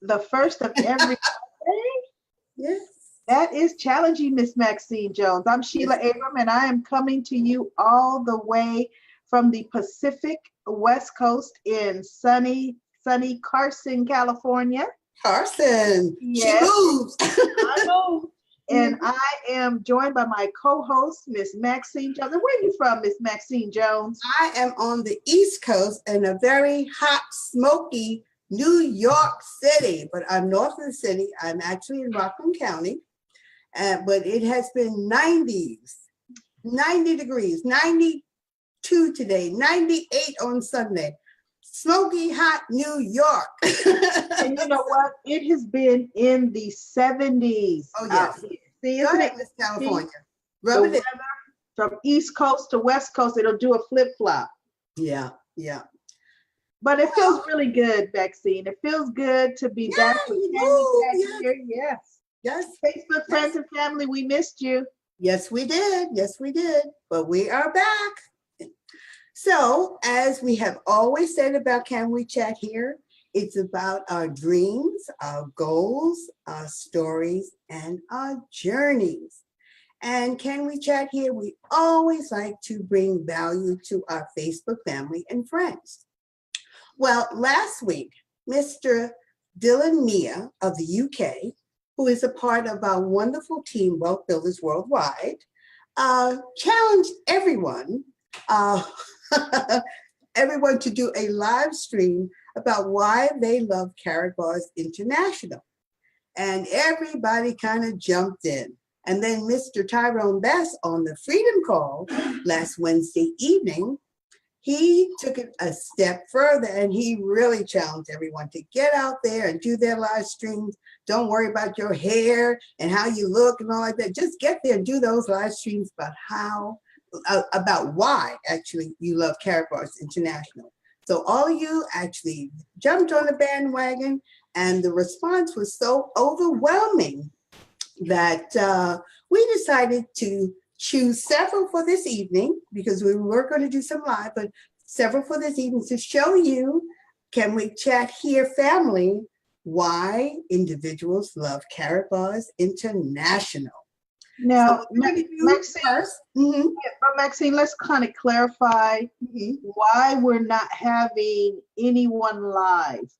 the first of every day. Yes. That is challenging, Miss Maxine Jones. I'm Sheila Abram, and I am coming to you all the way from the Pacific West Coast in sunny Carson, California. Carson. Yes. She moves. I know. And I am joined by my co-host, Miss Maxine Jones. And where are you from, Miss Maxine Jones? I am on the East Coast in a very hot, smoky New York City, but I'm north of the city. I'm actually in Rockland County, but it has been 90 degrees, 92 today, 98 on Sunday. Smoky, hot New York. And you know what? It has been in the 70s. Oh, yes. See, isn't it? Miss California. The weather from East Coast to West Coast, it'll do a flip-flop. Yeah, yeah. But it feels really good, Maxine. It feels good to be back with here. Yes. Yes. Facebook friends and family, we missed you. Yes, we did. Yes, we did. But we are back. So, as we have always said about Can We Chat Here, it's about our dreams, our goals, our stories, and our journeys. And Can We Chat Here, we always like to bring value to our Facebook family and friends. Well, last week, Mr. Dylan Mia of the UK, who is a part of our wonderful team, Wealth Builders Worldwide, challenged everyone to do a live stream about why they love Karatbars International. And everybody kind of jumped in. And then Mr. Tyrone Bass on the Freedom Call last Wednesday evening, he took it a step further and he really challenged everyone to get out there and do their live streams. Don't worry about your hair and how you look and all like that. Just get there and do those live streams about why actually you love Karatbars International. So all of you actually jumped on the bandwagon, and the response was so overwhelming that we decided to choose several for this evening, because we were going to do some live, but several for this evening to show you, Can We Chat Here family, why individuals love Karatbars International. Now, So Maxine, let's kind of clarify why we're not having anyone live.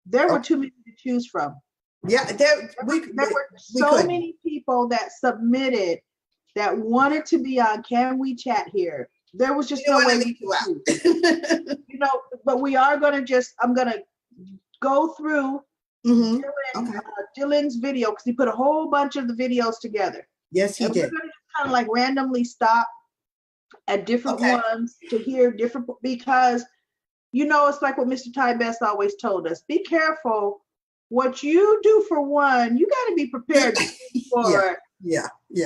There were too many to choose from. Yeah, there were so many people that submitted that wanted to be on Can We Chat Here. There was just no way we could choose. But we are going to I'm going to go through Dylan's video, because he put a whole bunch of the videos together. Yes, he did. We're going to kind of like randomly stop at different ones to hear different, because, it's like what Mr. Ty Best always told us. Be careful what you do for one. You got to be prepared for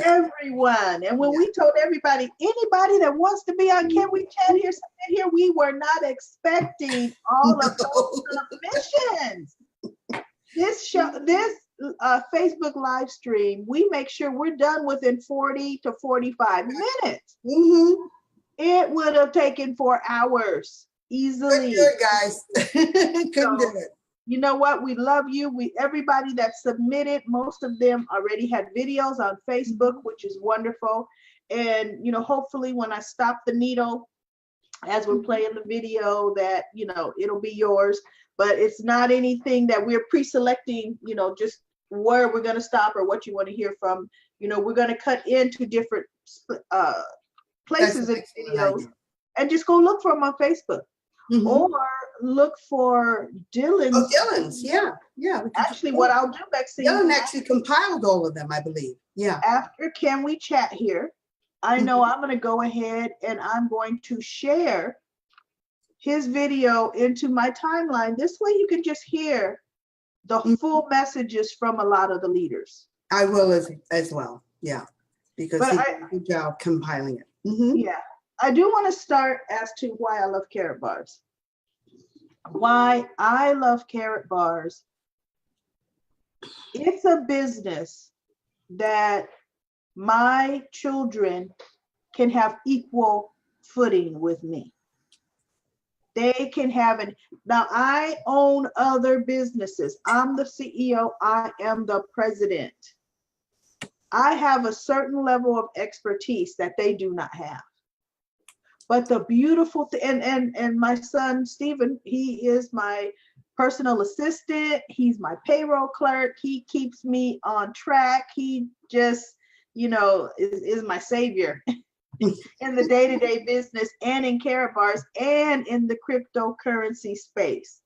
everyone. And when we told everybody, anybody that wants to be on Can We Chat Here, we were not expecting all of those submissions. This Facebook live stream, we make sure we're done within 40 to 45 minutes. It would have taken 4 hours easily. Couldn't do it, guys. Couldn't do it. You know what? We love you. Everybody that submitted, most of them already had videos on Facebook, which is wonderful. And, hopefully when I stop the needle, as we're playing the video, that, it'll be yours. But it's not anything that we're pre-selecting, just where we're going to stop or what you want to hear from. We're going to cut into different places in videos and just go look for them on Facebook. Or look for Dylan's. Oh, Dylan's, yeah. Actually, what I'll do, Maxine. Dylan actually compiled all of them, I believe. Yeah. After Can We Chat Here, I know I'm going to go ahead and I'm going to share his video into my timeline. This way you can just hear the full messages from a lot of the leaders. I will as well. Yeah. Because he did a good job compiling it. Yeah. I do want to start as to why I love Karatbars. Why I love Karatbars. It's a business that my children can have equal footing with me. They can have it. Now, I own other businesses. I'm the CEO. I am the president. I have a certain level of expertise that they do not have. But the beautiful thing, and my son, Stephen, he is my personal assistant. He's my payroll clerk. He keeps me on track. He just, is my savior in the day-to-day business and in Karatbars and in the cryptocurrency space.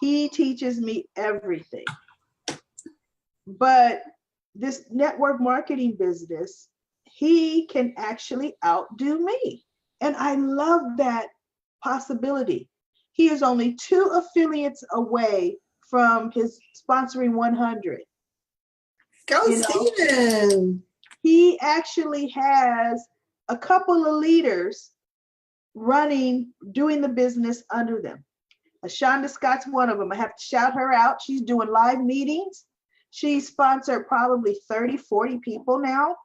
He teaches me everything. But this network marketing business, he can actually outdo me. And I love that possibility. He is only 2 affiliates away from his sponsoring 100. Go, Stephen. He actually has a couple of leaders doing the business under them. Shonda Scott's one of them. I have to shout her out. She's doing live meetings. She's sponsored probably 30, 40 people now.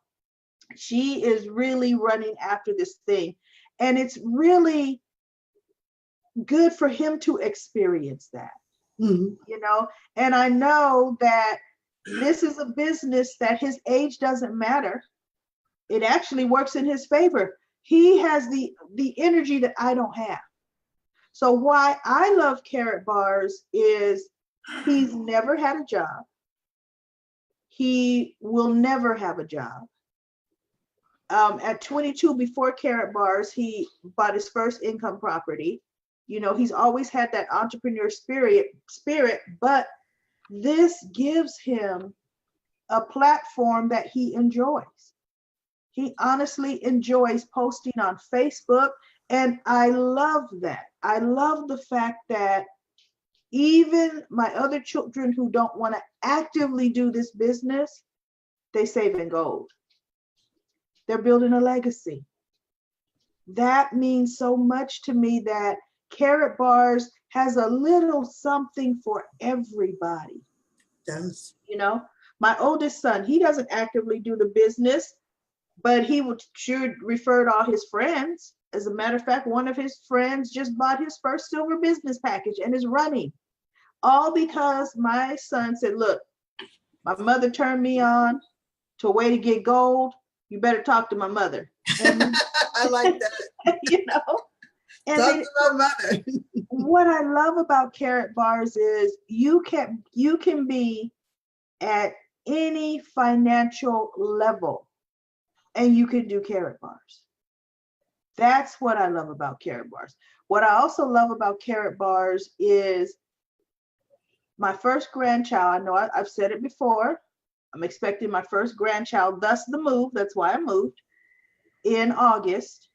She is really running after this thing. And it's really good for him to experience that, And I know that this is a business that his age doesn't matter. It actually works in his favor. He has the energy that I don't have. So why I love Karatbars is he's never had a job. He will never have a job. At 22, before Karatbars, he bought his first income property. He's always had that entrepreneur spirit, but this gives him a platform that he enjoys. He honestly enjoys posting on Facebook, and I love that. I love the fact that even my other children who don't want to actively do this business, they save in gold. They're building a legacy. That means so much to me that Karatbars has a little something for everybody. Does. My oldest son, he doesn't actively do the business, but he should refer to all his friends. As a matter of fact, one of his friends just bought his first silver business package and is running. All because my son said, look, my mother turned me on to a way to get gold. You better talk to my mother. And, I like that. And talk to my mother. What I love about Karatbars is you can be at any financial level and you can do Karatbars. That's what I love about Karatbars. What I also love about Karatbars is my first grandchild. I know I've said it before. I'm expecting my first grandchild, thus the move. That's why I moved in August.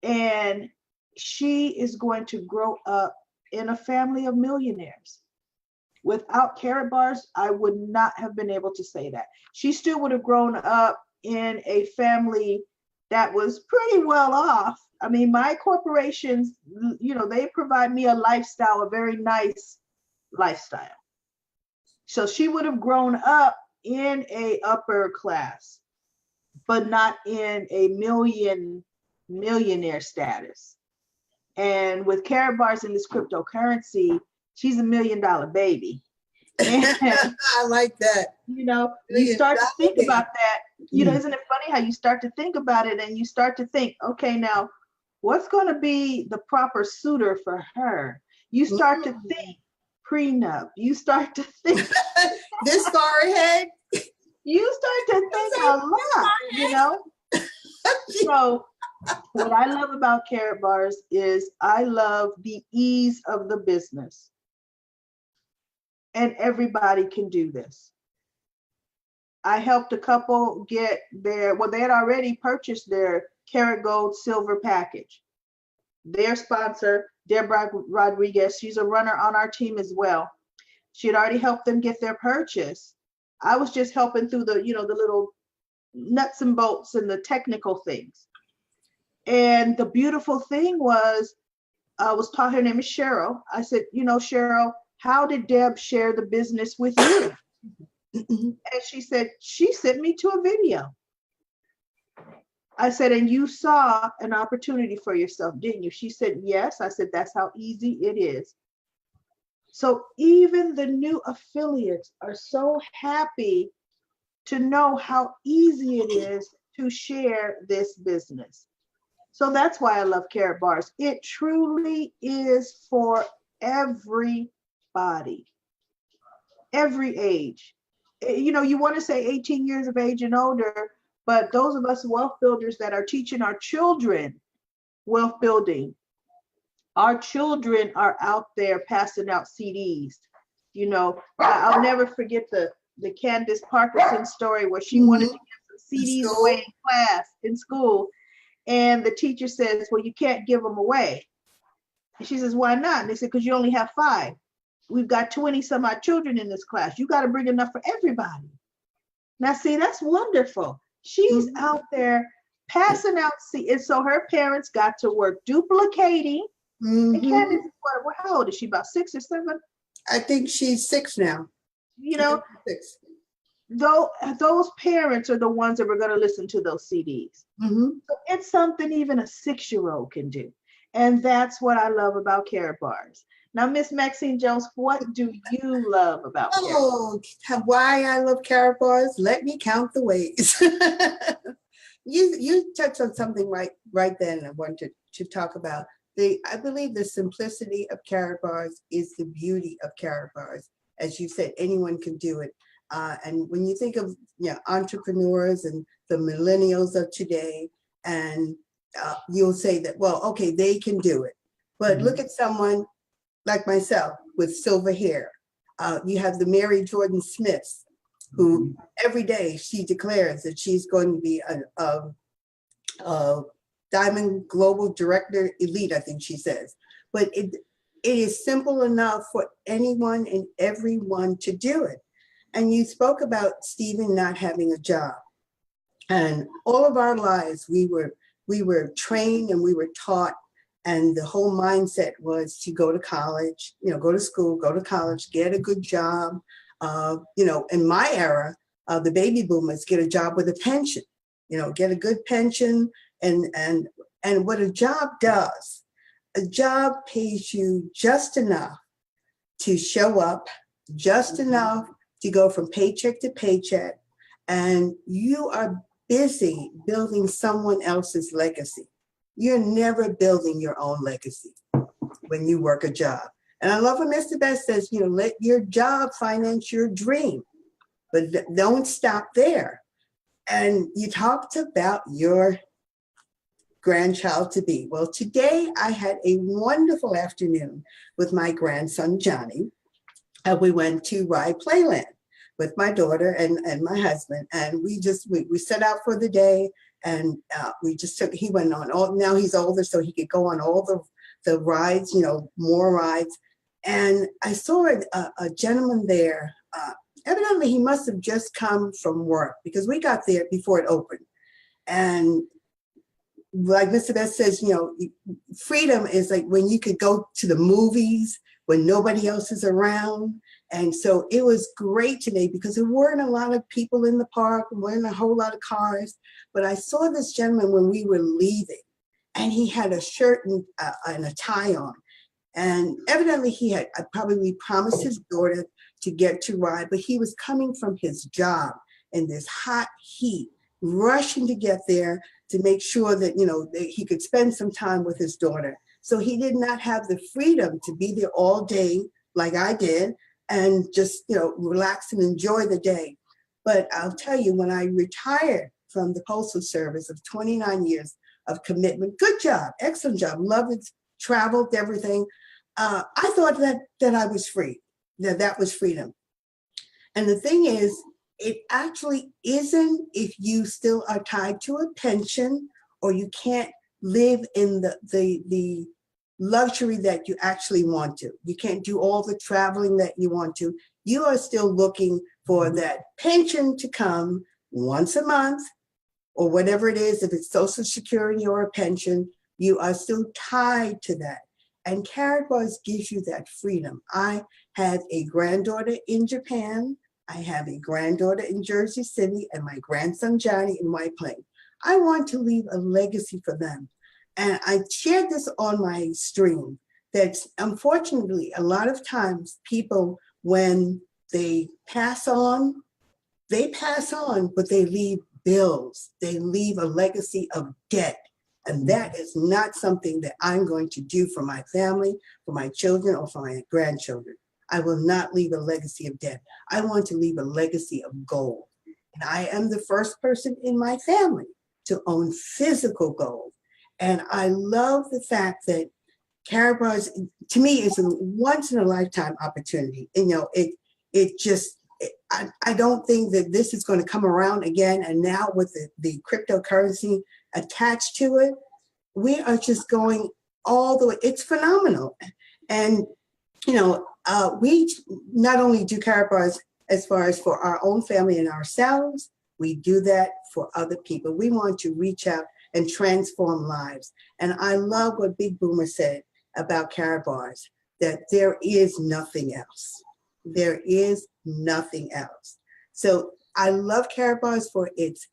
And she is going to grow up in a family of millionaires. Without Karatbars, I would not have been able to say that. She still would have grown up in a family that was pretty well off. I mean, my corporations, they provide me a lifestyle, a very nice lifestyle. So she would have grown up in a upper class, but not in a millionaire status. And with Karatbars in this cryptocurrency, she's $1 million baby. And, I like that. You start to think about that. Isn't it funny how you start to think about it and you start to think, okay, now what's going to be the proper suitor for her? You start to think prenup. You start to think this far ahead. You start to think a lot, So what I love about Karatbars is I love the ease of the business. And everybody can do this. I helped a couple get they had already purchased their Karat Gold Silver package. Their sponsor, Deborah Rodriguez, she's a runner on our team as well. She had already helped them get their purchase. I was just helping through the little nuts and bolts and the technical things. And the beautiful thing was, I was taught, her name is Cheryl. I said, Cheryl, how did Deb share the business with you? And she said, she sent me to a video. I said, and you saw an opportunity for yourself, didn't you? She said, yes. I said, that's how easy it is. So even the new affiliates are so happy to know how easy it is to share this business. So that's why I love Karatbars. It truly is for everybody, every age. You know, you want to say 18 years of age and older, but those of us wealth builders that are teaching our children wealth building, our children are out there passing out CDs. You know, I'll never forget the Candace Parkinson story where she wanted to give some CDs away in class, in school. And the teacher says, well, you can't give them away. And she says, why not? And they said, because you only have 5. We've got 20 some odd children in this class. You got to bring enough for everybody. Now, see, that's wonderful. She's out there passing out CDs. And so her parents got to work duplicating. And Candace, how old is she? About 6 or 7? I think she's 6 now. You know, 6. Those parents are the ones that were going to listen to those CDs. So it's something even a 6-year-old can do. And that's what I love about Karatbars. Now, Miss Maxine Jones, what do you love about Karatbars? Why I love Karatbars? Let me count the ways. You touched on something right then I wanted to talk about. I believe the simplicity of Karatbars is the beauty of Karatbars. As you said, anyone can do it. And when you think of entrepreneurs and the millennials of today, and you'll say that, well, okay, they can do it. But look at someone like myself with silver hair. You have the Mary Jordan Smiths, who every day she declares that she's going to be a Diamond Global Director Elite, I think she says. But it is simple enough for anyone and everyone to do it. And you spoke about Stephen not having a job. And all of our lives, we were trained and we were taught, and the whole mindset was to go to college, go to school, go to college, get a good job. In my era, the baby boomers get a job with a pension, get a good pension. And what a job does, a job pays you just enough to show up, just enough to go from paycheck to paycheck, and you are busy building someone else's legacy. You're never building your own legacy when you work a job. And I love what Mr. Best says, let your job finance your dream, but don't stop there. And you talked about your grandchild to be. Well, today I had a wonderful afternoon with my grandson, Johnny. We went to Ride Playland with my daughter and my husband. And we set out for the day, and he went on now he's older, so he could go on all the rides, more rides. And I saw a gentleman there. Evidently, he must have just come from work because we got there before it opened. And like Mr. Best says, freedom is like when you could go to the movies when nobody else is around. And so it was great today because there weren't a lot of people in the park, there weren't a whole lot of cars. But I saw this gentleman when we were leaving, and he had a shirt and a tie on. And evidently he had probably promised his daughter to get to ride, but he was coming from his job in this hot heat, rushing to get there to make sure that, that he could spend some time with his daughter. So he did not have the freedom to be there all day like I did and just, relax and enjoy the day. But I'll tell you, when I retired from the Postal Service of 29 years of commitment, good job, excellent job, loved it, traveled, everything. I thought that I was free, that was freedom. And the thing is, it actually isn't if you still are tied to a pension or you can't live in the luxury that you actually want to. You can't do all the traveling that you want to. You are still looking for that pension to come once a month or whatever it is, if it's Social Security or a pension, you are still tied to that. And Karatbars gives you that freedom. I have a granddaughter in Japan. I have a granddaughter in Jersey City and my grandson, Johnny, in White Plains. I want to leave a legacy for them. And I shared this on my stream that unfortunately, a lot of times people, when they pass on, but they leave bills. They leave a legacy of debt. And that is not something that I'm going to do for my family, for my children, or for my grandchildren. I will not leave a legacy of debt. I want to leave a legacy of gold. And I am the first person in my family to own physical gold. And I love the fact that Karatbars, to me, is a once in a lifetime opportunity. You know, I don't think that this is going to come around again. And now with the cryptocurrency attached to it, we are just going all the way. It's phenomenal. And, you know, we not only do Karatbars as far as for our own family and ourselves, we do that for other people. We want to reach out and transform lives. And I love what Big Boomer said about Karatbars, that there is nothing else. There is nothing else. So I love Karatbars for its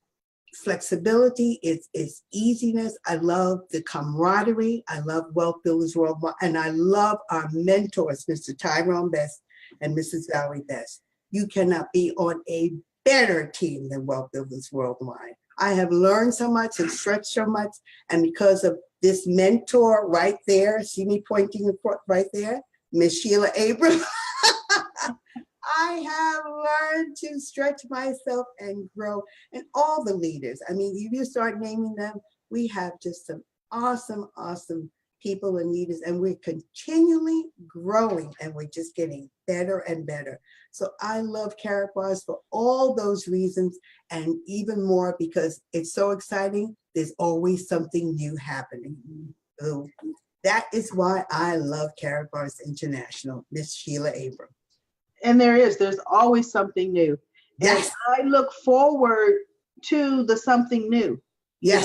flexibility, its easiness. I love the camaraderie. I love Wealth Builders Worldwide. And I love our mentors, Mr. Tyrone Best and Mrs. Valerie Best. You cannot be on a better team than Wealth Builders Worldwide. I have learned so much and stretched so much. And because of this mentor right there, see me pointing right there, Miss Sheila Abram, I have learned to stretch myself and grow. And all the leaders, I mean, if you start naming them, we have just some awesome, awesome people and leaders, and we're continually growing, and we're just getting better and better. So I love Karatbars for all those reasons, and even more because it's so exciting. There's always something new happening. So that is why I love Karatbars International, Miss Sheila Abram. And there's always something new. Yes. And I look forward to the something new. Yes.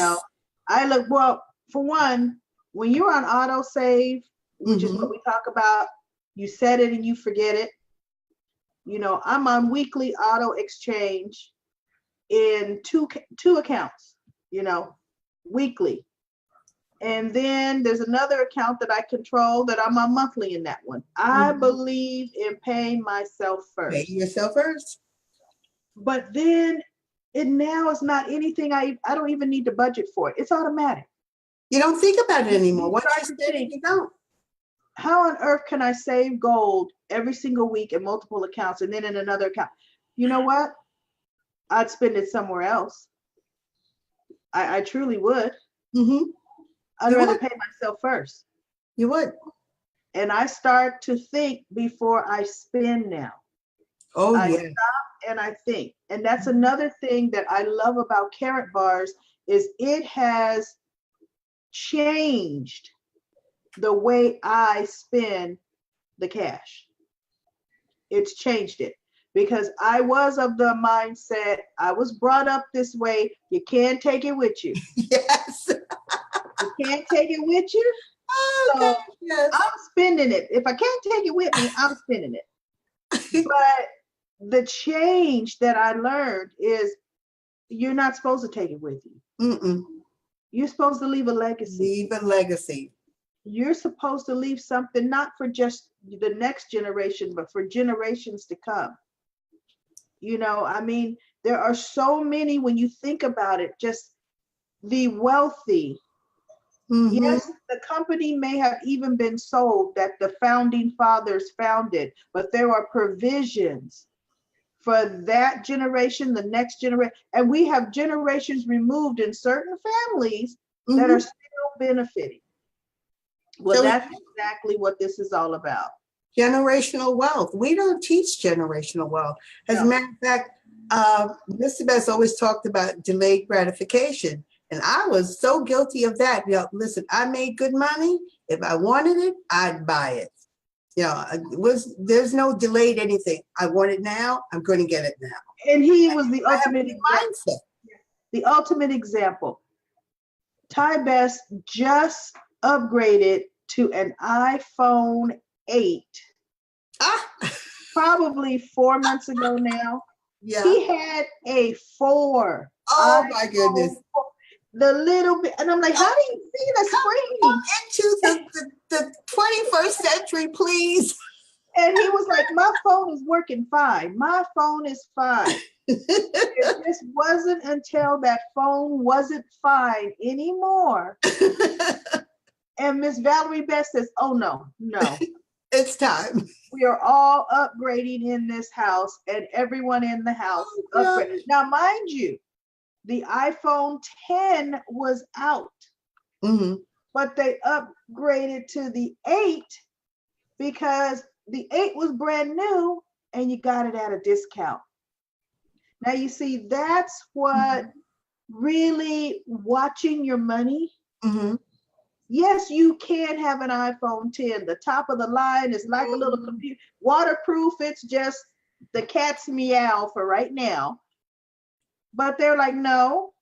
You know, well, for one, when you're on auto save, which is what we talk about, you set it and you forget it. You know, I'm on weekly auto exchange in two accounts, you know, weekly. And then there's another account that I control that I'm on monthly in that one. I believe in paying myself first. Pay yourself first. But then it now is not anything I don't even need to budget for it. It's automatic. You don't think about it anymore. Once you set it, you don't. How on earth can I save gold every single week in multiple accounts and then in another account? You know what? I'd spend it somewhere else. I truly would. I'd rather pay myself first. You would. And I start to think before I spend now. Oh, I yeah. stop and I think. And that's another thing that I love about Karatbars is it has changed the way I spend the cash. It's changed it because I was of the mindset, I was brought up this way, you can't take it with you. Yes. You can't take it with you. Oh, so yes. I'm spending it. If I can't take it with me, I'm spending it. But the change that I learned is you're not supposed to take it with you. You're supposed to leave a legacy. Leave a legacy. You're supposed to leave something not for just the next generation, but for generations to come. You know, I mean, there are so many, when you think about it, just the wealthy. Yes, the company may have even been sold that the founding fathers founded, but there are provisions for that generation, the next generation, and we have generations removed in certain families that are still benefiting. Well, so that's exactly what this is all about. Generational wealth. We don't teach generational wealth. As a matter of fact, Mr. Best always talked about delayed gratification. And I was so guilty of that. You know, listen, I made good money. If I wanted it, I'd buy it. You know, there's no delayed anything. I want it now. I'm going to get it now. And he was the ultimate mindset. The ultimate example. Ty Best just upgraded to an iPhone 8. Probably 4 months ago now. Yeah. He had a 4. Oh my goodness. the little bit, and I'm like, how do you see the screen? Into the 21st century, please. And he was like, my phone is working fine. My phone is fine. It just wasn't until that phone wasn't fine anymore. And Miss Valerie Beth says, oh, no. It's time. We are all upgrading in this house, and everyone in the house upgraded. Now, mind you, the iPhone 10 was out, but they upgraded to the 8 because the 8 was brand new and you got it at a discount. Now, you see, that's what really watching your money. Yes, you can have an iPhone 10. The top of the line is like a little computer, waterproof. It's just the cat's meow for right now. But they're like, no,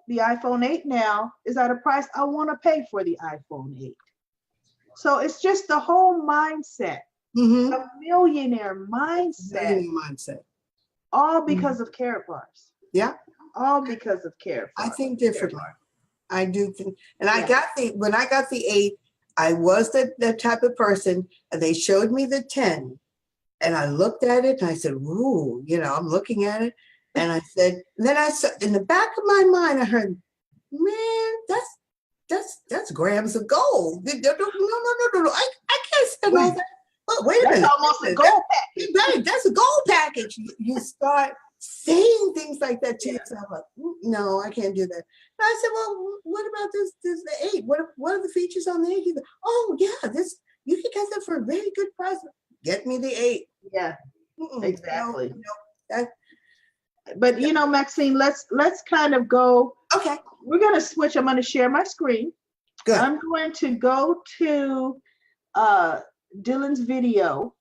the iPhone 8 now is at a price I want to pay for the iPhone 8. So it's just the whole mindset, a millionaire mindset. All because of Karatbars. Yeah. All because of Karatbars. I think differently. I do think, and when I got the 8, I was that type of person, and they showed me the 10, and I looked at it and I said, ooh, I'm looking at it. And I said, and then I saw in the back of my mind, I heard, man, that's grams of gold. No. I can't spend all that. Oh, wait a minute. That's almost a gold package. Right, that's a gold package. You start saying things like that to yourself, like, no, I can't do that. And I said, well, what about this the 8? What are the features on the 8? He said, oh yeah, this you can get that for a very good price. Get me the 8. Yeah, exactly. But Maxine, let's kind of go. Okay. We're gonna switch. I'm gonna share my screen. Good. I'm going to go to Dylan's video.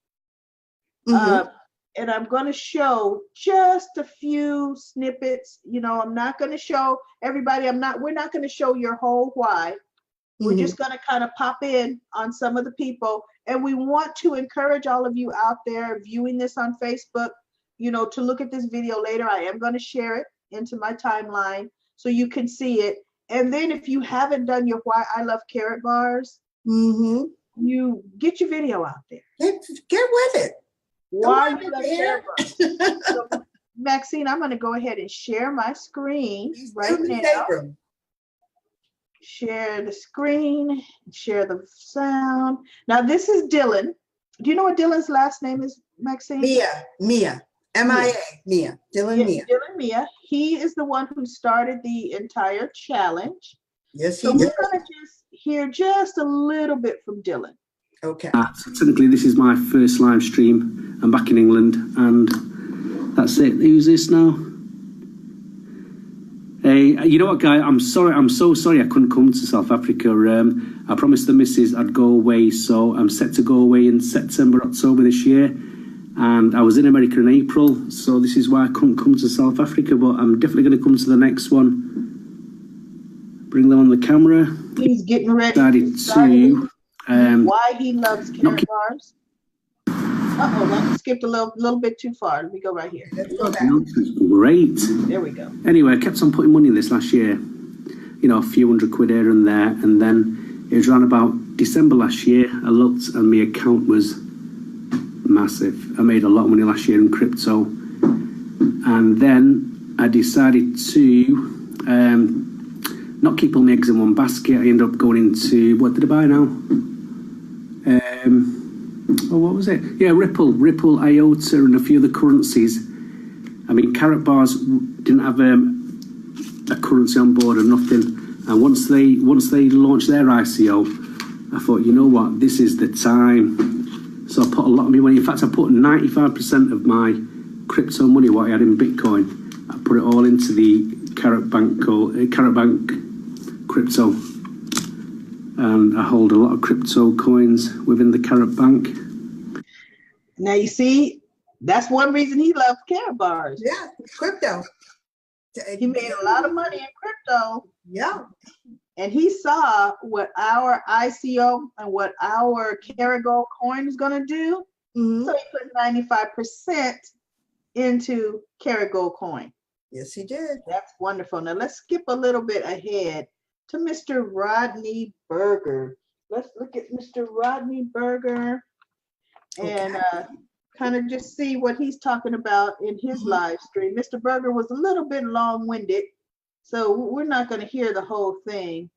And I'm going to show just a few snippets. I'm not going to show everybody. We're not going to show your whole why. We're just going to kind of pop in on some of the people. And we want to encourage all of you out there viewing this on Facebook, to look at this video later. I am going to share it into my timeline so you can see it. And then if you haven't done your Why I Love Karatbars, you get your video out there. Get with it. Why you love Karatbars. So, Maxine, I'm going to go ahead and share my screen right now. Share the screen, share the sound. Now, this is Dylan. Do you know what Dylan's last name is, Maxine? Mia. M-I-A. Mia. Dylan Mia. Dylan Mia. He is the one who started the entire challenge. Yes, so we're going to just hear just a little bit from Dylan. Okay. So technically, this is my first live stream. I'm back in England, and that's it. Who's this now? Hey, you know what, guy? I'm sorry. I'm so sorry I couldn't come to South Africa. I promised the missus I'd go away, so I'm set to go away in September, October this year. And I was in America in April, so this is why I couldn't come to South Africa. But I'm definitely going to come to the next one. Bring them on the camera. He's getting ready. Why he loves Karatbars. That skipped a little bit too far. Let me go right here. Great. There we go. Anyway, I kept on putting money in this last year. A few £100 here and there, and then it was around about December last year. I looked and my account was massive. I made a lot of money last year in crypto, and then I decided to not keep all my eggs in one basket. I ended up going into, what did I buy now? What was it? Yeah, Ripple, IOTA, and a few other currencies. I mean, Karatbars didn't have a currency on board or nothing. And once they launched their ICO, I thought, you know what, this is the time. So I put a lot of my money. In fact, I put 95% of my crypto money, what I had in Bitcoin, I put it all into the Karatbank crypto. And I hold a lot of crypto coins within the Karatbank. Now you see, that's one reason he loves Karatbars. Yeah, crypto. He made a lot of money in crypto. Yeah. And he saw what our ICO and what our Karatgold coin is going to do. So he put 95% into Karatgold coin. Yes, he did. That's wonderful. Now let's skip a little bit ahead to Mr. Rodney Berger. Let's look at Mr. Rodney Berger and kind of just see what he's talking about in his live stream. Mr. Berger was a little bit long-winded, so we're not going to hear the whole thing.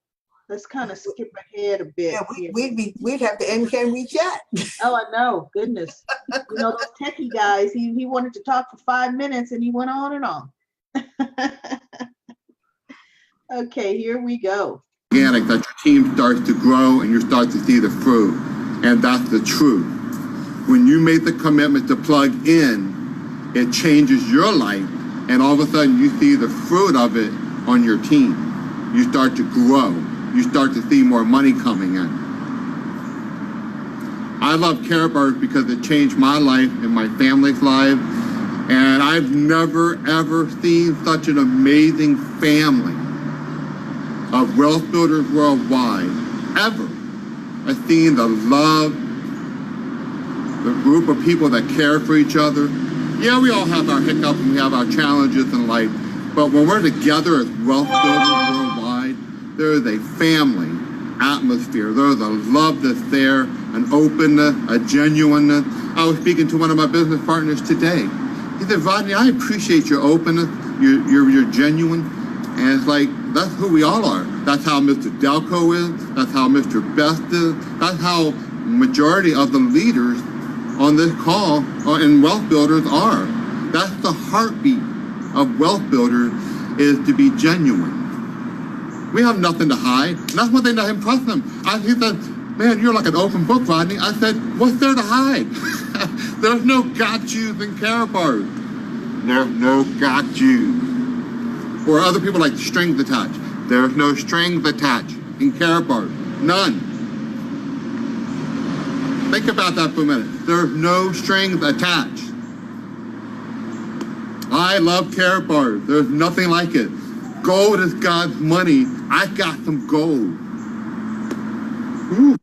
Let's kind of skip ahead a bit. Yeah, we'd have to end Can We Chat? Oh, I know. Goodness. You know, those techie guys, he wanted to talk for 5 minutes and he went on and on. Okay, here we go. Organic, that your team starts to grow and you start to see the fruit. And that's the truth. When you make the commitment to plug in, it changes your life. And all of a sudden you see the fruit of it on your team. You start to grow. You start to see more money coming in. I love Karatbars because it changed my life and my family's life. And I've never, ever seen such an amazing family of wealth builders worldwide, ever. I've seen the love, the group of people that care for each other. Yeah, we all have our hiccups and we have our challenges in life, but when we're together as wealth builders worldwide, there is a family atmosphere. There's a love that's there, an openness, a genuineness. I was speaking to one of my business partners today. He said, Rodney, I appreciate your openness, you're genuine. And it's like, that's who we all are. That's how Mr. Delco is. That's how Mr. Best is. That's how majority of the leaders on this call in Wealth Builders are. That's the heartbeat of Wealth Builders, is to be genuine. We have nothing to hide. And that's one thing that impressed him. He said, man, you're like an open book, Rodney. I said, what's there to hide? There's no got yous in Karatbars. There's no got yous. Or other people like strings attached. There's no strings attached in Karatbars. None. Think about that for a minute. There's no strings attached. I love Karatbars. There's nothing like it. Gold is God's money. I got some gold. Ooh.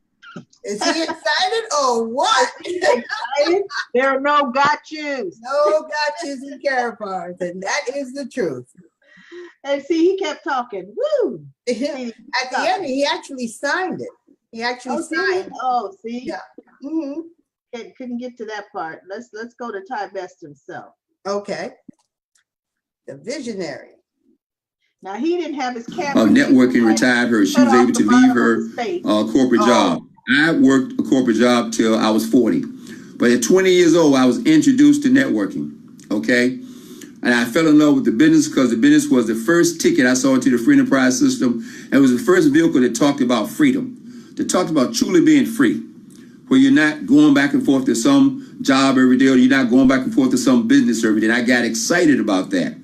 Is he excited or what? Excited? There are no got yous. No gotchas in Karatbars, and that is the truth. And see, he kept talking. Woo! At the end, he actually signed it. He actually signed it. Oh, see? Yeah. Couldn't get to that part. Let's go to Ty Best himself. Okay. The visionary. Now he didn't have his camera. Networking retired her. She was able to leave her corporate job. I worked a corporate job till I was 40. But at 20 years old, I was introduced to networking. Okay. And I fell in love with the business because the business was the first ticket I saw into the free enterprise system. And it was the first vehicle that talked about freedom, that talked about truly being free, where you're not going back and forth to some job every day, or you're not going back and forth to some business every day. And I got excited about that.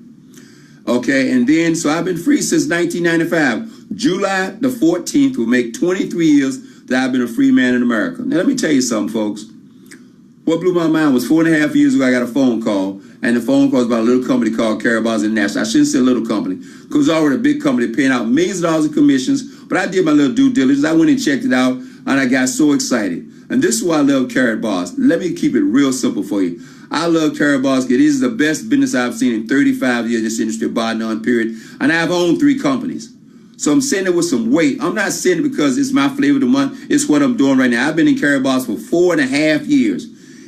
Okay, and then, so I've been free since 1995. July the 14th will make 23 years that I've been a free man in America. Now, let me tell you something, folks. What blew my mind was 4.5 years ago, I got a phone call, and the phone call was about a little company called Karatbars International. I shouldn't say a little company, because it was already a big company paying out millions of dollars in commissions, but I did my little due diligence. I went and checked it out, and I got so excited. And this is why I love Karatbars. Let me keep it real simple for you. I love Karatbars because it is the best business I've seen in 35 years in this industry, bar none, period. And I've owned 3 companies. So I'm saying it with some weight. I'm not saying it because it's my flavor of the month. It's what I'm doing right now. I've been in Karatbars for 4.5 years.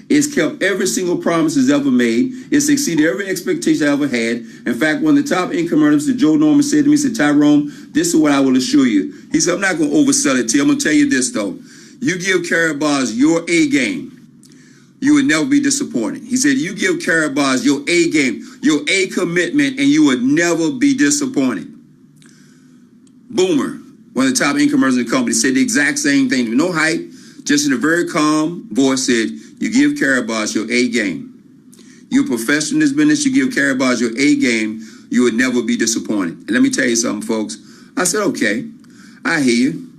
It's kept every single promise it's ever made. It's exceeded every expectation I ever had. In fact, one of the top income earners, Joe Norman, said to me, he said, Tyrone, this is what I will assure you. He said, I'm not going to oversell it to you. I'm going to tell you this, though. You give Karatbars your A game, you would never be disappointed. He said, you give Karatbars your A game, your A commitment, and you would never be disappointed. Boomer, one of the top income earners in the company, said the exact same thing. No hype, just in a very calm voice said, you give Karatbars your A game. You're a professional in this business, you give Karatbars your A game, you would never be disappointed. And let me tell you something, folks. I said, okay, I hear you.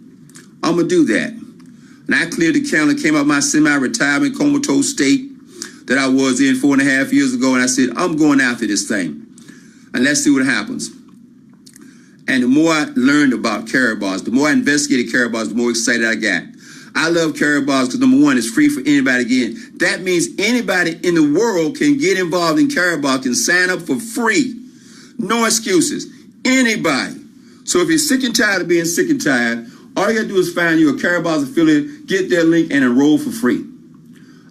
I'm going to do that. And I cleared the calendar, came out my semi-retirement comatose state that I was in 4.5 years ago, and I said, I'm going after this thing. And let's see what happens. And the more I learned about Karatbars, the more I investigated Karatbars, the more excited I got. I love Karatbars because, number one, it's free for anybody to get in. That means anybody in the world can get involved in Karatbars, can sign up for free. No excuses. Anybody. So if you're sick and tired of being sick and tired, all you gotta do is find you a Karatbars affiliate, get their link, and enroll for free.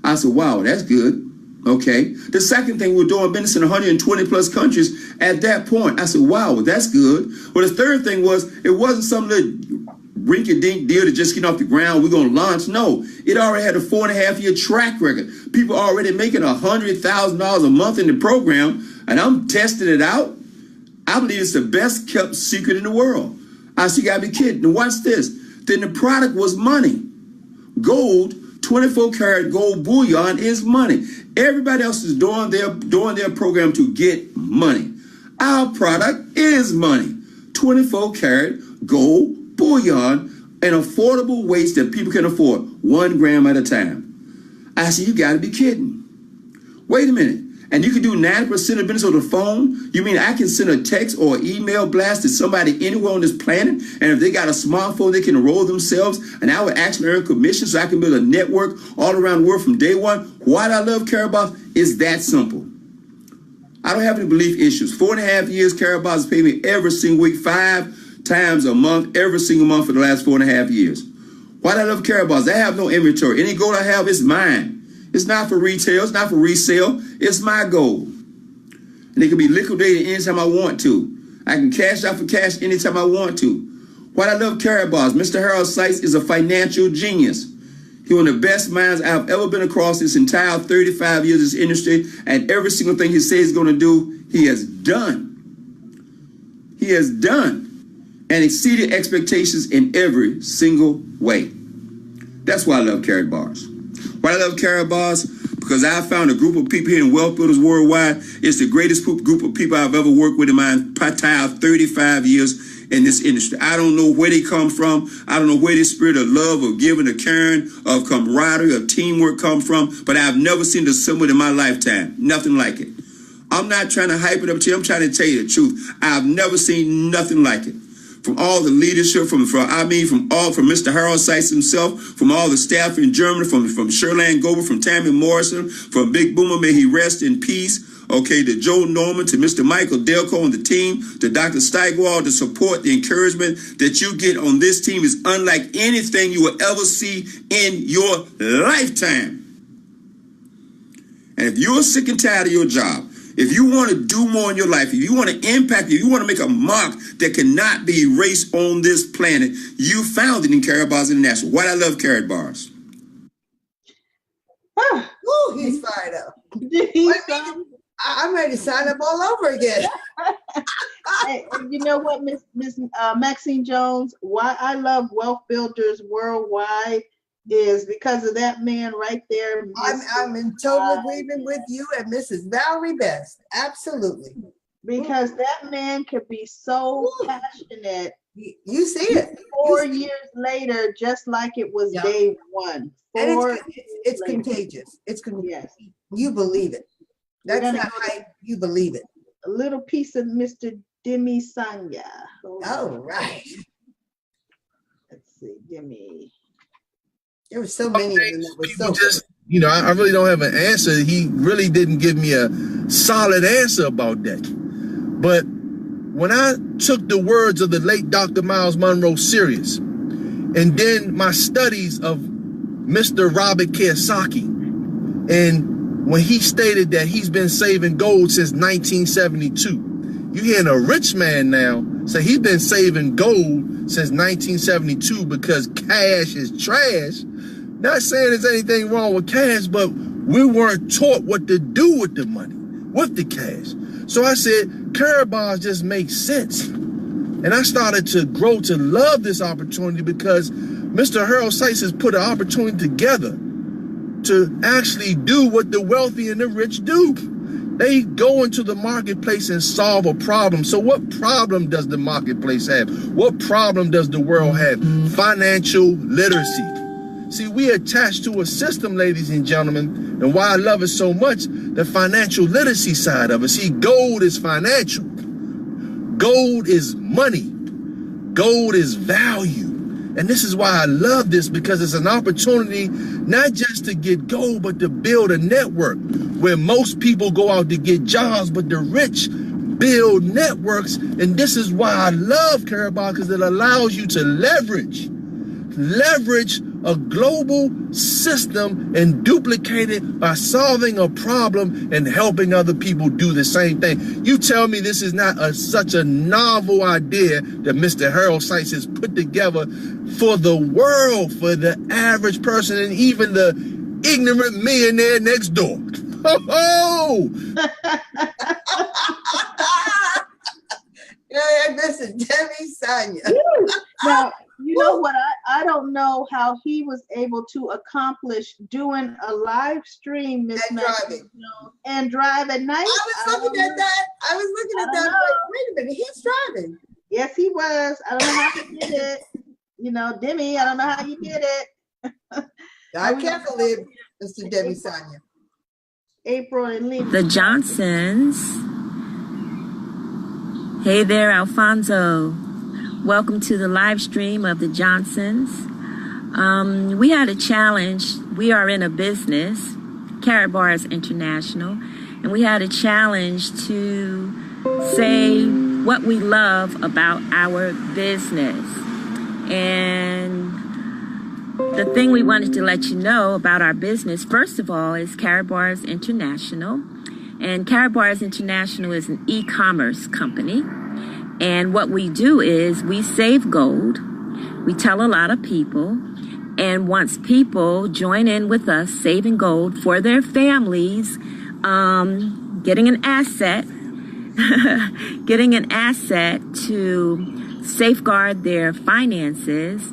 I said, wow, that's good. Okay. The second thing, we're doing business in 120 plus countries at that point. I said, wow, that's good. Well, the third thing was, it wasn't some little rinky-dink deal to just get off the ground. We're going to launch. No, it already had a 4.5-year track record. People already making $100,000 a month in the program, and I'm testing it out. I believe it's the best kept secret in the world. I said, you got to be kidding. Now watch this. Then the product was money. Gold, 24 karat gold bullion is money. Everybody else is doing their program to get money. Our product is money. 24 karat gold bullion, an affordable weights that people can afford, 1 gram at a time. I said, you got to be kidding. Wait a minute. And you can do 90% of business on the phone? You mean I can send a text or email blast to somebody anywhere on this planet, and if they got a smartphone, they can enroll themselves, and I would actually earn commission so I can build a network all around the world from day one? Why do I love Karatbars? It's that simple. I don't have any belief issues. 4.5 years, Karatbars has paid me every single week, 5 times a month, every single month for the last 4.5 years. Why do I love Karatbars? I have no inventory. Any gold I have is mine. It's not for retail. It's not for resale. It's my gold. And it can be liquidated anytime I want to. I can cash out for cash anytime I want to. Why I love Karatbars? Mr. Harold Sykes is a financial genius. He's one of the best minds I've ever been across this entire 35 years of this industry. And every single thing he says he's going to do, he has done. He has done. And exceeded expectations in every single way. That's why I love Karatbars. Why I love Karatbars? Because I found a group of people here in Wealth Builders Worldwide. It's the greatest group of people I've ever worked with in my entire 35 years in this industry. I don't know where they come from. I don't know where this spirit of love, of giving, of caring, of camaraderie, of teamwork come from. But I've never seen this similar in my lifetime. Nothing like it. I'm not trying to hype it up to you. I'm trying to tell you the truth. I've never seen nothing like it. From all the leadership, from Mr. Harold Sykes himself, from all the staff in Germany, from Sheila and Gober, from Tammy Morrison, from Big Boomer, may he rest in peace. Okay, to Joe Norman, to Mr. Michael Delco and the team, to Dr. Steigwald, the support, the encouragement that you get on this team is unlike anything you will ever see in your lifetime. And if you're sick and tired of your job, if you want to do more in your life, if you want to impact, if you want to make a mark that cannot be erased on this planet, you found it in Karatbars International. Why I love Karatbars. Ooh, he's fired up. I'm ready to sign up all over again. Hey, you know what, Miss Maxine Jones? Why I love Wealth Builders Worldwide is because of that man right there. I'm in total agreement with you and Mrs. Valerie Best. Absolutely. Because that man could be so passionate. You see it. 4 years later, just like it was day one. And it's contagious. It's contagious. Yes. You believe it. That's not hype. You believe it. A little piece of Mr. Demi Sanya. Oh, right. Let's see, Demi. There were so many of them that were so just, you know, I really don't have an answer. He really didn't give me a solid answer about that. But when I took the words of the late Dr. Miles Monroe serious, and then my studies of Mr. Robert Kiyosaki, and when he stated that he's been saving gold since 1972, you hearing a rich man now say he's been saving gold since 1972 because cash is trash. Not saying there's anything wrong with cash, but we weren't taught what to do with the money, with the cash. So I said, Karatbars just makes sense. And I started to grow to love this opportunity because Mr. Harold Sykes has put an opportunity together to actually do what the wealthy and the rich do. They go into the marketplace and solve a problem. So what problem does the marketplace have? What problem does the world have? Financial literacy. See, we attached to a system, ladies and gentlemen, and why I love it so much, the financial literacy side of it. See, gold is financial. Gold is money. Gold is value. And this is why I love this, because it's an opportunity not just to get gold, but to build a network where most people go out to get jobs, but the rich build networks. And this is why I love Karatbars, because it allows you to leverage a global system and duplicate it by solving a problem and helping other people do the same thing. You tell me this is not such a novel idea that Mr. Harold Sykes has put together for the world, for the average person, and even the ignorant millionaire next door. Oh! Yeah, this is Debbie Sonia. Now, you know what? I don't know how he was able to accomplish doing a live stream, Miss Maxine, and drive at night. I was looking at that. Wait a minute, he's driving. Yes, he was. I don't know how he did it. Demi, I don't know how you did it. I can't believe Mr. Debbie Sonia. April and Lee. The Johnsons. Hey there, Alfonso. Welcome to the live stream of the Johnsons. We had a challenge. We are in a business, Karatbars International, and we had a challenge to say what we love about our business. And the thing we wanted to let you know about our business, first of all, is Karatbars International. And Karatbars International is an e-commerce company. And what we do is we save gold. We tell a lot of people. And once people join in with us saving gold for their families, getting an asset to safeguard their finances,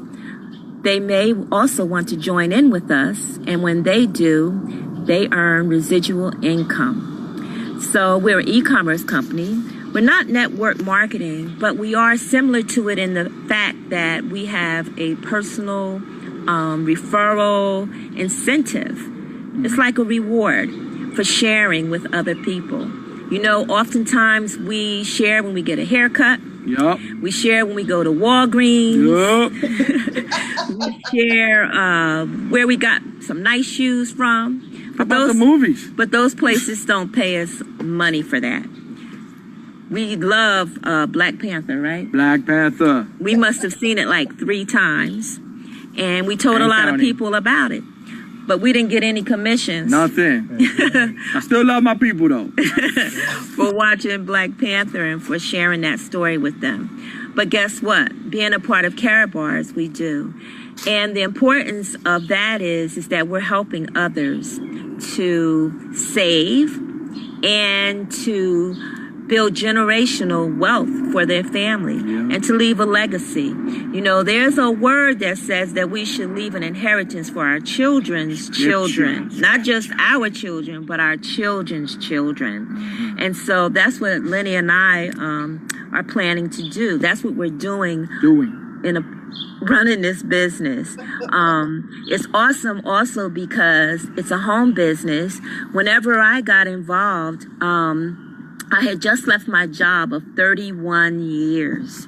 they may also want to join in with us. And when they do, they earn residual income. So we're an e-commerce company. We're not network marketing, but we are similar to it in the fact that we have a personal referral incentive. It's like a reward for sharing with other people. Oftentimes we share when we get a haircut. Yep. We share when we go to Walgreens. Yep. We share where we got some nice shoes from. How about the movies? But those places don't pay us money for that. We love Black Panther, right? Black Panther. We must have seen it like 3 times. And we told a lot of people about it. But we didn't get any commissions. Nothing. I still love my people, though. For watching Black Panther and for sharing that story with them. But guess what? Being a part of Karatbars, we do. And the importance of that is that we're helping others to save and to build generational wealth for their family and to leave a legacy. There's a word that says that we should leave an inheritance for our children's children, not just our children, but our children's children. Mm-hmm. And so that's what Lenny and I are planning to do. That's what we're doing. Running this business. It's awesome also because it's a home business. Whenever I got involved, I had just left my job of 31 years.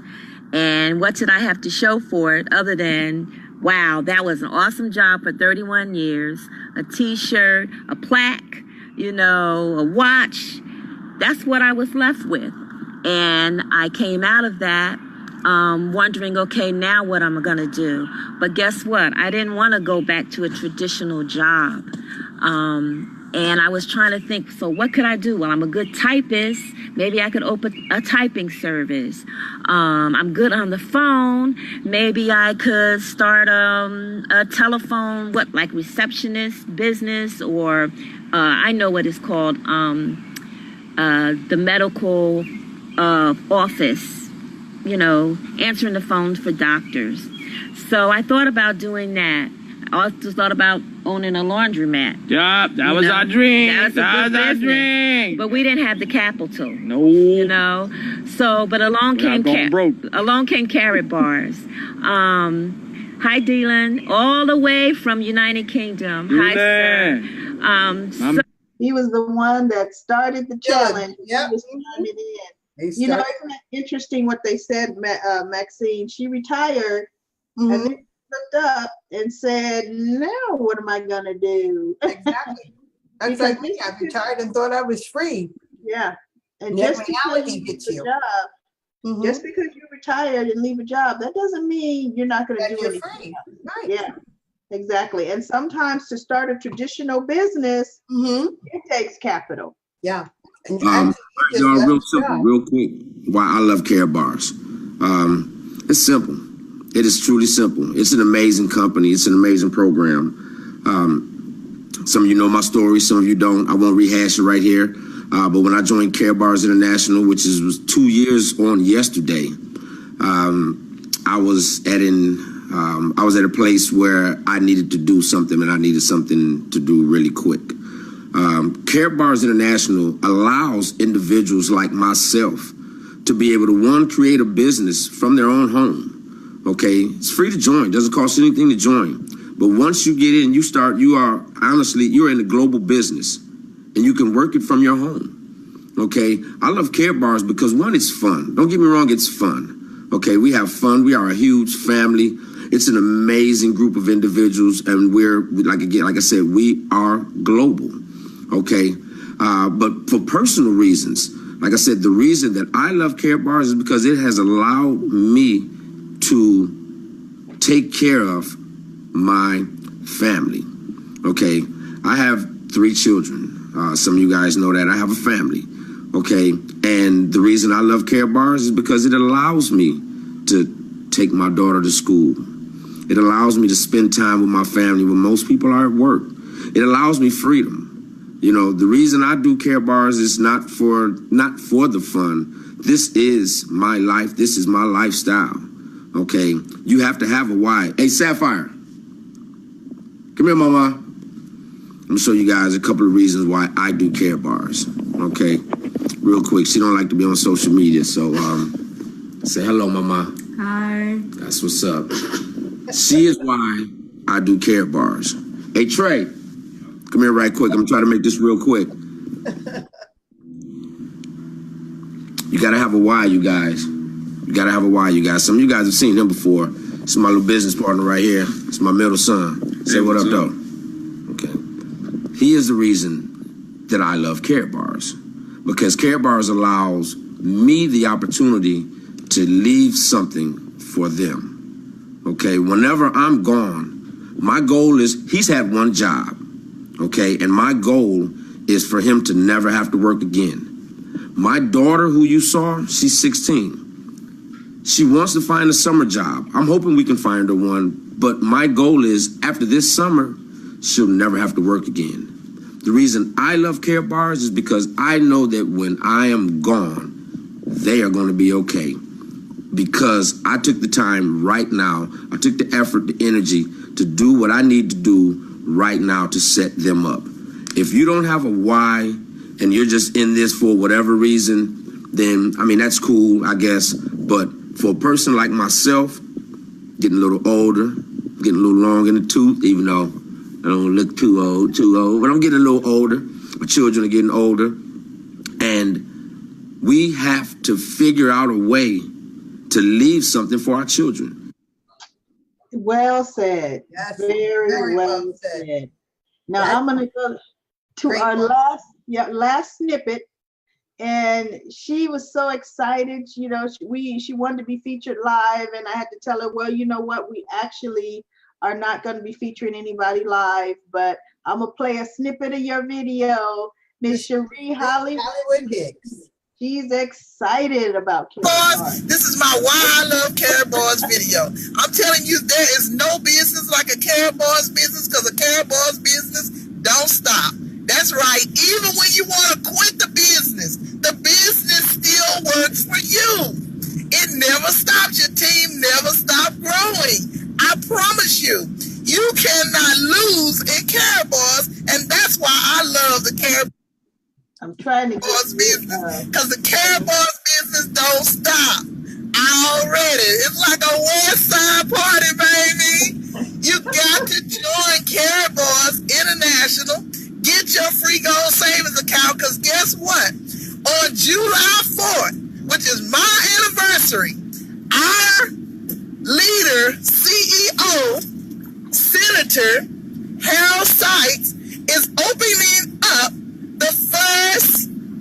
And what did I have to show for it other than, wow, that was an awesome job for 31 years, a t-shirt, a plaque, a watch. That's what I was left with. And I came out of that wondering, okay, now what am I going to do? But guess what? I didn't want to go back to a traditional job. And I was trying to think, so what could I do? Well, I'm a good typist. Maybe I could open a typing service. I'm good on the phone. Maybe I could start a telephone, like receptionist business, or I know what it's called, the medical office, answering the phones for doctors. So I thought about doing that. I also thought about owning a laundromat. Yeah, that was our dream. That was our dream. But we didn't have the capital. No. So, but along came Karatbars. Hi, Dylan, all the way from United Kingdom. Hi, sir. He was the one that started the challenge. Yep. He was running in. Isn't that interesting what they said, Maxine? She retired and then looked up and said, now what am I going to do? Exactly. That's like me. I retired and thought I was free. Yeah. And That just because reality you hits leave you. a job, just because you're retired and leave a job, that doesn't mean you're not going to do anything free. else. Right. Yeah, exactly. And sometimes to start a traditional business, it takes capital. Yeah. And Y'all, real simple, real quick. Why I love Karatbars. It's simple. It is truly simple. It's an amazing company. It's an amazing program. Some of you know my story. Some of you don't. I won't rehash it right here. But when I joined Karatbars International, which was 2 years on yesterday, I was at a place where I needed to do something, and I needed something to do really quick. Karatbars International allows individuals like myself to be able to, one, create a business from their own home. Okay, it's free to join. Doesn't cost anything to join. But once you get in, you're in a global business, and you can work it from your home. Okay, I love Karatbars because, one, it's fun. Don't get me wrong, it's fun. Okay, we have fun. We are a huge family. It's an amazing group of individuals, and we're, like I said, we are global. Okay, but for personal reasons, like I said, the reason that I love Karatbars is because it has allowed me to take care of my family. Okay, I have 3 children. Some of you guys know that I have a family. Okay, and the reason I love Karatbars is because it allows me to take my daughter to school. It allows me to spend time with my family when most people are at work. It allows me freedom. You know, the reason I do Karatbars is not for the fun. This is my life. This is my lifestyle. Okay, you have to have a why. Hey, Sapphire, come here, mama. I'm gonna show you guys a couple of reasons why I do Karatbars. Okay, real quick. She don't like to be on social media, so say hello, mama. Hi. That's what's up. She is why I do Karatbars. Hey, Trey, come here right quick. I'm gonna try to make this real quick. You gotta have a why, you guys. You gotta have a why, you guys. Some of you guys have seen him before. This is my little business partner right here. It's my middle son. Say what up, though. Okay. He is the reason that I love Karatbars, because Karatbars allows me the opportunity to leave something for them. Okay, whenever I'm gone, my goal is, he's had one job, okay, and my goal is for him to never have to work again. My daughter, who you saw, she's 16. She wants to find a summer job. I'm hoping we can find her one, but my goal is, after this summer, she'll never have to work again. The reason I love Karatbars is because I know that when I am gone, they are going to be okay. Because I took the time right now, I took the effort, the energy to do what I need to do right now to set them up. If you don't have a why and you're just in this for whatever reason, then, I mean, that's cool, I guess. But for a person like myself, getting a little older, getting a little long in the tooth, even though I don't look too old, but I'm getting a little older. My children are getting older. And we have to figure out a way to leave something for our children. Well said. Yes, very well said. Now I'm going to go to our last snippet. And she was so excited. You know, she wanted to be featured live, and I had to tell her, well, you know what? We actually are not going to be featuring anybody live, but I'm gonna play a snippet of your video, Miss Cherie Hollywood Hicks. She's excited about Karatbars. This is my Why I Love Karatbars video. I'm telling you, there is no business like a Karatbars business, because a Karatbars business don't stop. That's right. Even when you want to quit the business still works for you. It never stops. Your team never stops growing. I promise you, you cannot lose in Karatbars, and that's why I love the Karatbars. I'm trying to get business, because the Karatbars business don't stop. Already, it's like a West Side party, baby. You got to join Karatbars International. Get your free gold savings account, because guess what? On July 4th, which is my anniversary, our leader, CEO, Senator Harold Sykes is opening up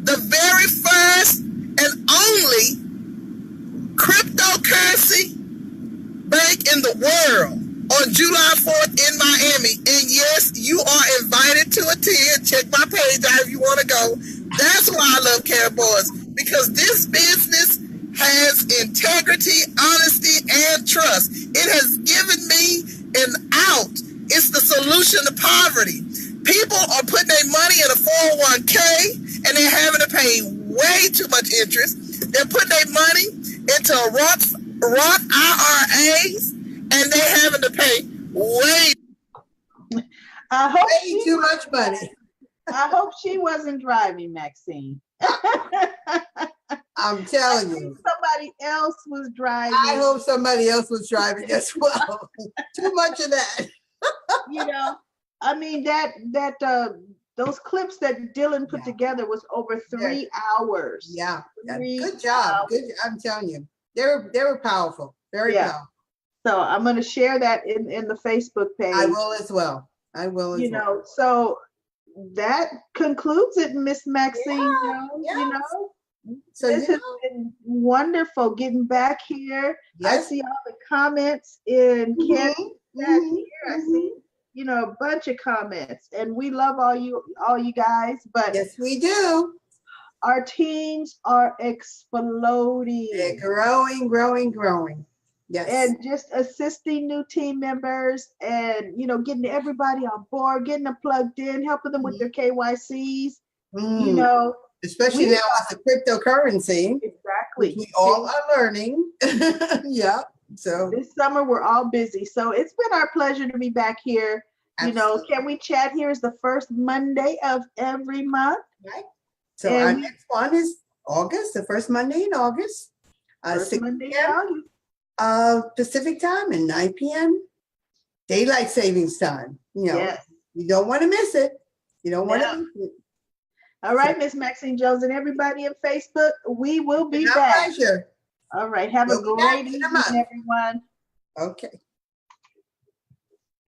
the very first in the world on July 4th in Miami. And yes, you are invited to attend. Check my page out if you want to go. That's why I love Karatbars, because this business has integrity, honesty, and trust. It has given me an out. It's the solution to poverty. People are putting their money in a 401k and they're having to pay way too much interest. They're putting their money into Roth IRAs and they're having to pay way too much money. I hope she wasn't driving, Maxine. I'm telling you. Somebody else was driving. I hope somebody else was driving as well. Too much of that. You know, I mean, those clips that Dylan put together was over 3 hours. Yeah. Good job. Good. I'm telling you, they were powerful. Very powerful. So I'm going to share that in the Facebook page. I will as well. You know, so that concludes it, Miss Maxine. You know, so this has been wonderful getting back here. I see all the comments in Ken back here. I see, you know, a bunch of comments, and we love all you guys. But yes, we do. Our teams are exploding. They're growing. Yes. And just assisting new team members and, you know, getting everybody on board, getting them plugged in, helping them with their KYCs, you know. Especially now with the cryptocurrency. Exactly. We all are learning. Yeah. So this summer we're all busy. So it's been our pleasure to be back here. Absolutely. You know, Can We Chat here is the first Monday of every month. Right. So our next one is August, the first Monday in August. First Monday in August. Pacific time and 9 p.m. Daylight savings time. You know, you don't want to miss it. You don't want to miss it. All right, Miss Maxine Jones and everybody in Facebook, we will be back. Pleasure. All right, have a great evening, everyone. Okay.